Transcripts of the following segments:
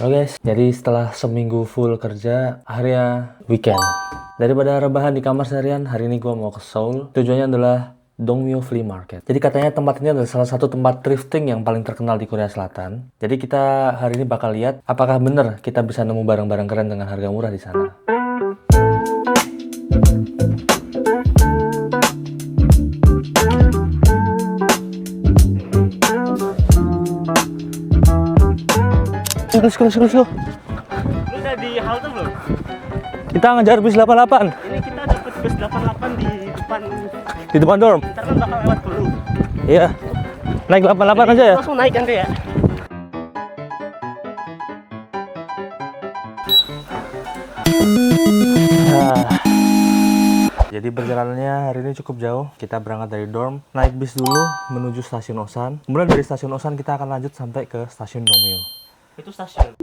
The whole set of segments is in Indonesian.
Halo guys, jadi setelah seminggu full kerja, akhirnya weekend. Daripada rebahan di kamar seharian, hari ini gue mau ke Seoul. Tujuannya adalah Dongmyo Flea Market. Jadi katanya tempat ini adalah salah satu tempat thrifting yang paling terkenal di Korea Selatan. Jadi kita hari ini bakal lihat apakah bener kita bisa nemu barang-barang keren dengan harga murah di sana. Let's go. Lu udah di halte belum? Kita ngejar bis 88. Ini kita dapat bus 88 Di depan dorm. ntar kan bakal lewat dulu. Iya. Naik 88 aja ya? Langsung naik kan ya? Jadi perjalanannya hari ini cukup jauh. Kita berangkat dari dorm, naik bis dulu menuju stasiun Osan. Kemudian dari stasiun Osan kita akan lanjut sampai ke stasiun Dongmyo. Itu stasiun.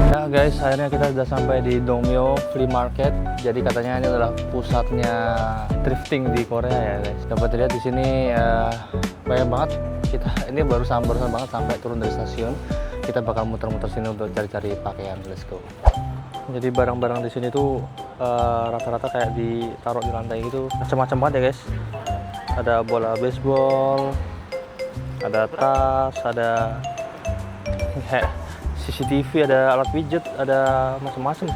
Ya guys, akhirnya kita sudah sampai di Dongmyo Flea Market. Jadi katanya ini adalah pusatnya thrifting di Korea ya guys. Dapat lihat di sini banyak banget. Kita ini barusan banget sampai turun dari stasiun. Kita bakal muter-muter sini untuk cari-cari pakaian. Let's go. Jadi barang-barang di sini tuh rata-rata kayak ditaruh di lantai gitu. Macam-macam banget ya guys. Ada bola baseball, ada tas, ada CCTV, ada alat pijat, ada macam-macam.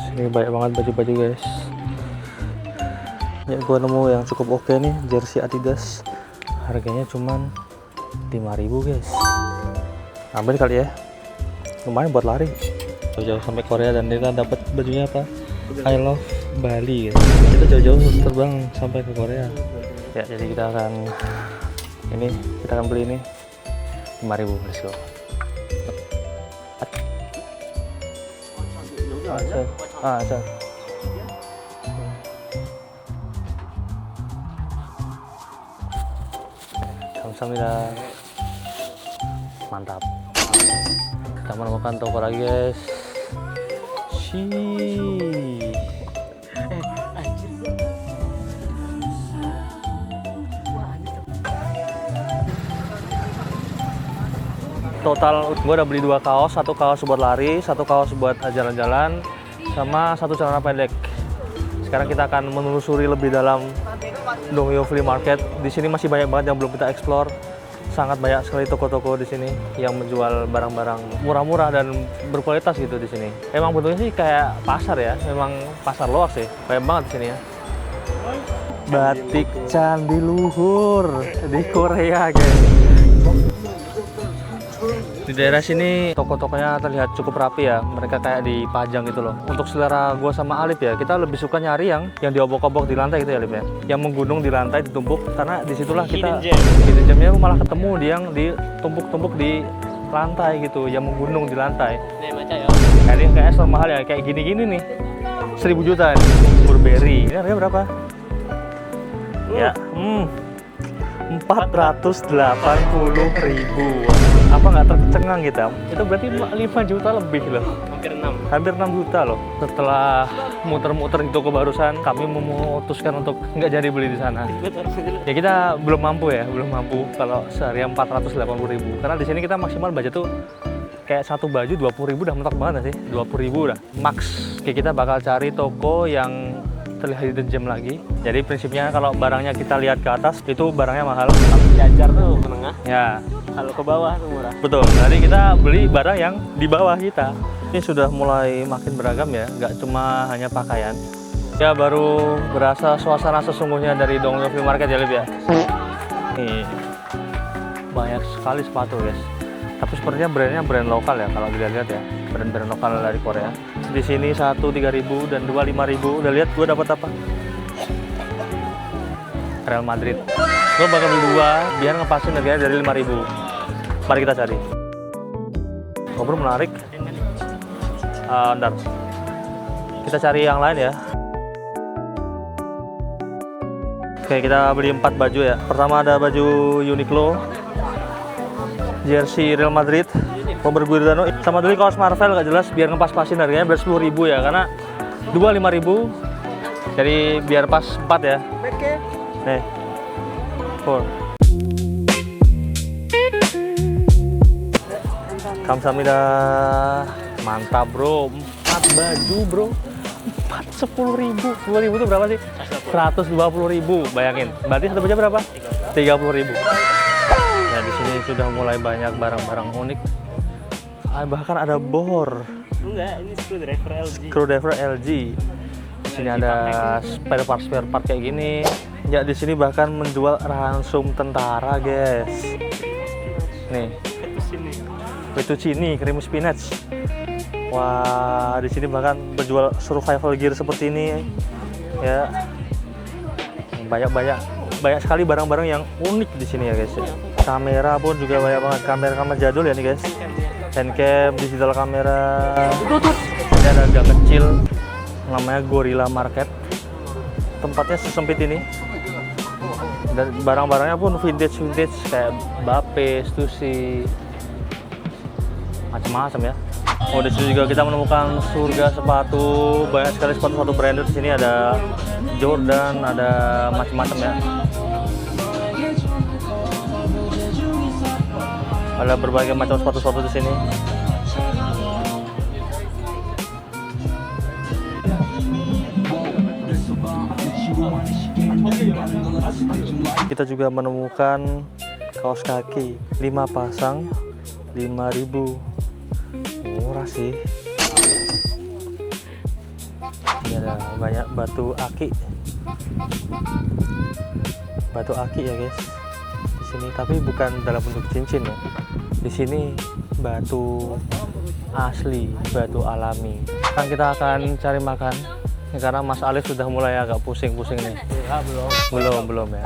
Sini banyak banget baju-baju guys. Ya gua nemu yang cukup oke nih, jersey Adidas. Harganya cuman 5.000 guys. Ambil kali ya, lumayan buat lari jauh-jauh sampai Korea. Dan kita dapat bajunya apa? I love Bali gitu. Kita jauh-jauh terbang sampai ke Korea ya. Jadi kita akan beli ini 5.000. Let's go. Aja. Kamsahamnida. Mantap. Kita menemukan toko lagi guys. Total gue udah beli 2 kaos, 1 kaos buat lari, 1 kaos buat jalan-jalan, sama 1 celana pendek. Sekarang kita akan menelusuri lebih dalam Dongmyo Flea Market. Di sini masih banyak banget yang belum kita explore. Sangat banyak sekali toko-toko di sini yang menjual barang-barang murah-murah dan berkualitas gitu di sini. Emang bentuknya sih kayak pasar ya, memang pasar loak sih. Banyak banget di sini ya. Batik Candi Luhur di Korea guys. Di daerah sini toko-tokonya terlihat cukup rapi ya. Mereka kayak dipajang gitu loh. Untuk selera gue sama Alif ya, kita lebih suka nyari yang diobok-obok di lantai gitu ya Alif ya. Yang menggunung di lantai, ditumpuk, karena disitulah kita hidden gemnya malah ketemu yang ditumpuk-tumpuk di lantai gitu, yang menggunung di lantai. Ini kayak sama mahal ya, kayak gini-gini nih 1.000 juta nih. Burberry, ini harganya berapa? Ya, 480.000. Apa nggak tercengang kita? Itu berarti 5 juta lebih loh. Hampir 6 juta loh. Setelah muter-muter di toko barusan, kami memutuskan untuk nggak jadi beli di sana. Ya kita belum mampu kalau seharian 480.000. Karena di sini kita maksimal budget tuh kayak 1 baju 20.000 udah mentok banget sih. 20.000 udah max. Kayak kita bakal cari toko yang terlihat hidden gem lagi. Jadi prinsipnya kalau barangnya kita lihat ke atas itu barangnya mahal. Jajar tuh menengah. Ya. Kalau ke bawah tuh murah. Betul. Jadi kita beli barang yang di bawah kita. Ini sudah mulai makin beragam ya, nggak cuma hanya pakaian. Ya baru berasa suasana sesungguhnya dari Dongmyo Flea Market ya Lip ya. Nih banyak sekali sepatu guys. Tapi sepertinya brandnya brand lokal ya kalau dilihat-lihat ya. Brand-brand lokal dari Korea. Di sini 1 3.000 dan 2 5.000. Udah lihat gue dapat apa? Real Madrid. Gue bakal beli 2 biar ngepasin harganya dari 5.000. Mari kita cari. Ngobrol menarik. Ntar kita cari yang lain ya. Oke, kita beli 4 baju ya. Pertama ada baju Uniqlo, jersey Real Madrid, Robert Guardano. Sama dulu kaos Marvel gak jelas, biar ngepas-pasin harganya biar 10.000 ya, karena 2 5.000. Jadi biar pas 4 ya. Nih. 4. Kamsahamnida. Mantap bro, 4 baju bro. 10.000. 10.000 itu berapa sih? 120.000. Bayangin. Berarti satu baju berapa? 30.000. Ya di sini sudah mulai banyak barang-barang unik. Bahkan ada bor. Enggak, ini screwdriver LG. Screwdriver LG. Di sini ada spare part kayak gini. Ya di sini bahkan menjual ransum tentara, guys. Nih. Fettuccine, cream spinach. Wah, di sini bahkan menjual survival gear seperti ini. Ya. Banyak sekali barang-barang yang unik di sini ya, guys. Kamera pun juga banyak banget, kamera jadul ya nih, guys. Handcam, digital kamera. Ini ada gang kecil namanya Gorilla Market. Tempatnya sesempit ini. Dan barang-barangnya pun vintage kayak Bape, Stussy, macam-macam ya. Oh, di sini juga kita menemukan surga sepatu, banyak sekali sepatu-sepatu branded di sini, ada Jordan, ada macam-macam ya. Ada berbagai macam sepatu-sepatu di sini. Kita juga menemukan kaos kaki 5 pasang 5.000. Murah sih. Ini ada banyak batu aki ya, guys. Di sini tapi bukan dalam bentuk cincin ya. Di sini batu asli, batu alami. Sekarang kita akan cari makan ya, karena Mas Alif sudah mulai agak pusing-pusing nih. Ya, Belum ya.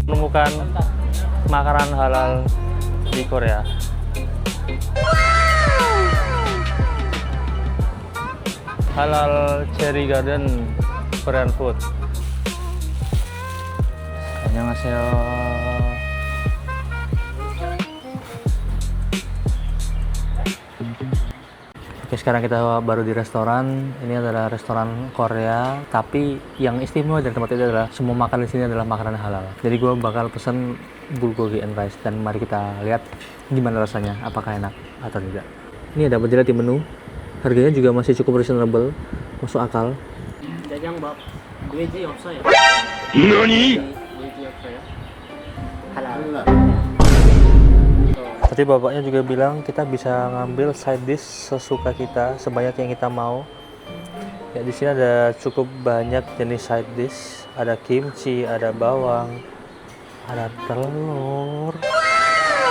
Menemukan makanan halal di Korea. Halal Cherry Garden Korean food. 안녕하세요. Oke, sekarang kita baru di restoran. Ini adalah restoran Korea, tapi yang istimewa dari tempat ini adalah semua makanan di sini adalah makanan halal. Jadi gue bakal pesen bulgogi and rice, dan mari kita lihat gimana rasanya, apakah enak atau tidak. Ini ada dilihat di menu. Harganya juga masih cukup reasonable, masuk akal. Jajang bab, gueji 없어요. Nani? Gueji 없어요. Halal. Tadi bapaknya juga bilang kita bisa ngambil side dish sesuka kita, sebanyak yang kita mau. Ya di sini ada cukup banyak jenis side dish. Ada kimchi, ada bawang, ada telur.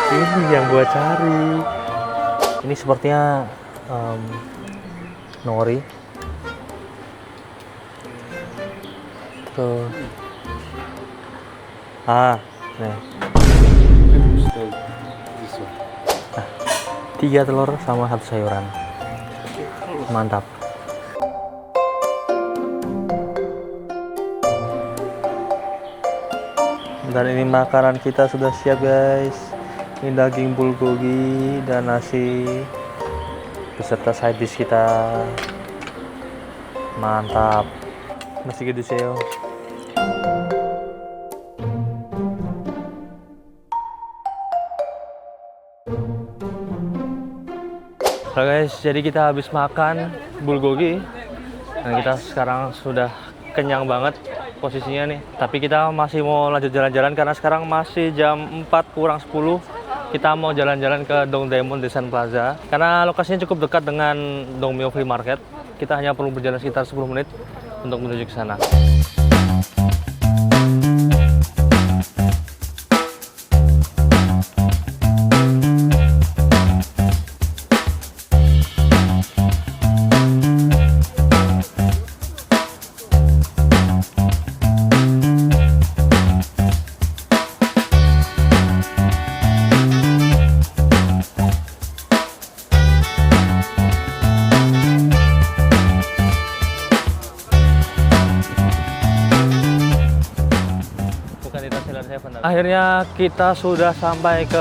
Ini yang gua cari. Ini sepertinya nori. Tuh. Nih. 3 telur sama 1 sayuran. Mantap. Dan ini makanan kita sudah siap, guys. Ini daging bulgogi dan nasi beserta side dish kita. Mantap. Masih gitu seo. Nah guys, jadi kita habis makan bulgogi dan kita sekarang sudah kenyang banget posisinya nih. Tapi kita masih mau lanjut jalan-jalan karena sekarang masih jam 4:40. Kita mau jalan-jalan ke Dongdaemun Daesan Plaza karena lokasinya cukup dekat dengan Dongmyo Flea Market. Kita hanya perlu berjalan sekitar 10 menit untuk menuju ke sana. akhirnya kita sudah sampai ke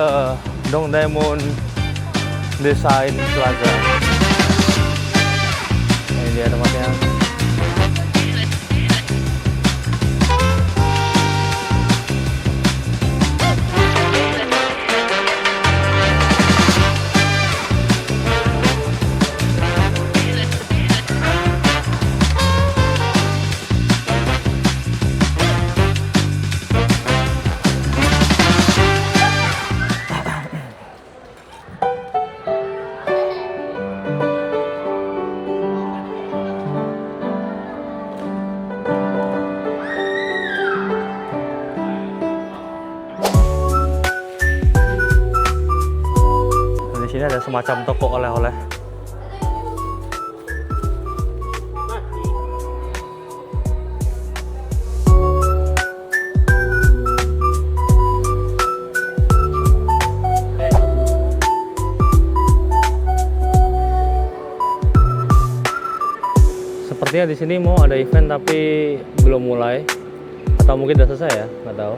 Dongdaemun Design Plaza. Ini dia tempatnya. Di sini ada semacam toko oleh-oleh. Sepertinya di sini mau ada event tapi belum mulai, atau mungkin udah selesai ya, nggak tahu.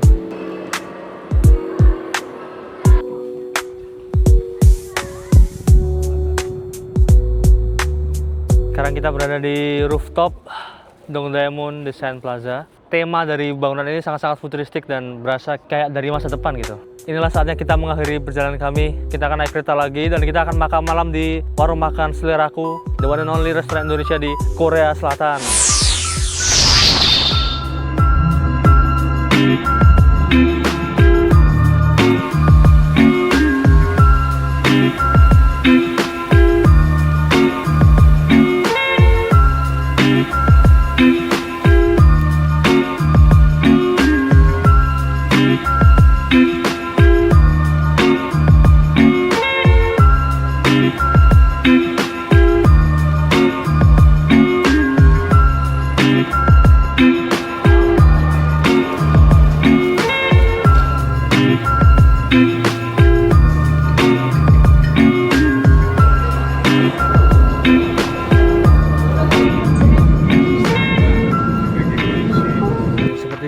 Sekarang kita berada di rooftop Dongdaemun Design Plaza. Tema dari bangunan ini sangat-sangat futuristik dan berasa kayak dari masa depan gitu. Inilah saatnya kita mengakhiri perjalanan kami. Kita akan naik kereta lagi dan kita akan makan malam di warung makan Seleraku, the one and only restoran Indonesia di Korea Selatan.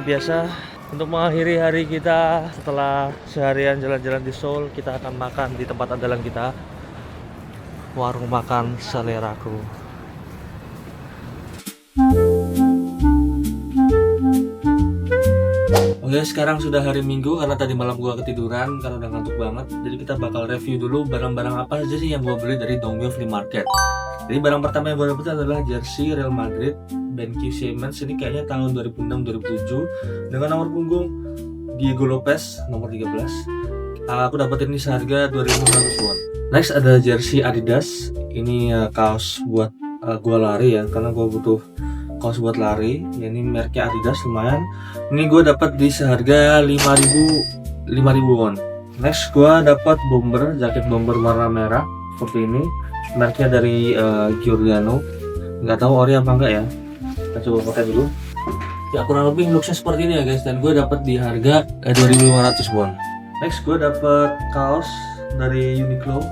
Biasa, untuk mengakhiri hari kita setelah seharian jalan-jalan di Seoul, kita akan makan di tempat andalan kita, warung makan Seleraku. Oke, sekarang sudah hari Minggu karena tadi malam gua ketiduran karena udah ngantuk banget. Jadi kita bakal review dulu barang-barang apa aja sih yang gua beli dari Dongmyo Flea Market. Jadi barang pertama yang gua dapet adalah jersey Real Madrid BenQ Siemens, ini kayaknya tahun 2006-2007 dengan nomor punggung Diego Lopez nomor 13. Aku dapetin ini seharga 2.500 won. Next ada jersey Adidas. Ini kaos buat gua lari ya, karena gua butuh kaos buat lari. Ya, ini mereknya Adidas, lumayan. Ini gua dapat di seharga 5.000 won. Next gua dapat bomber, jaket bomber warna merah seperti ini. Mereknya dari Giordano. Nggak tahu ori apa enggak ya. Kita coba pakai dulu. Ya, kurang lebih looknya seperti ini ya guys, dan gue dapat di harga 2.500 won. Next gue dapat kaos dari Uniqlo.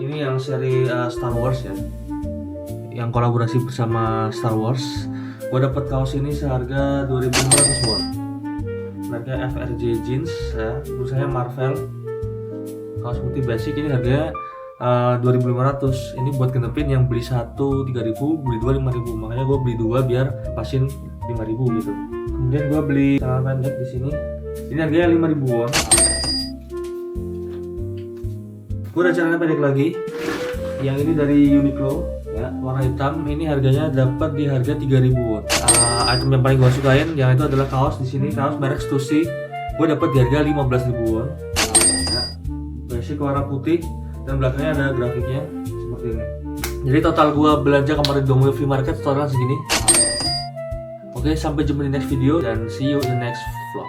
Ini yang seri Star Wars ya, yang kolaborasi bersama Star Wars. Gue dapat kaos ini seharga 2.500 won. Mereknya FRJ Jeans ya, tulisannya Marvel. Kaos putih basic, ini harganya 2.500. Ini buat kenepin yang beli satu 3.000, beli dua 5.000. Makanya gue beli dua biar pasin 5.000 gitu. Kemudian gue beli celana pendek di sini. Ini harganya 5.000 won. Gue ada celana pendek lagi. Yang ini dari Uniqlo ya, warna hitam. Ini harganya dapat di harga 3.000 won. Item yang paling gue sukain yang itu adalah kaos di sini, kaos merek Stussy. Gue dapat di harga 15.000 won. Ya, basic warna putih. Dan belakangnya ada grafiknya seperti ini. Jadi total gua belanja kemarin di Dongmyo Flea Market total segini. Oke, sampai jumpa di next video dan see you in the next vlog.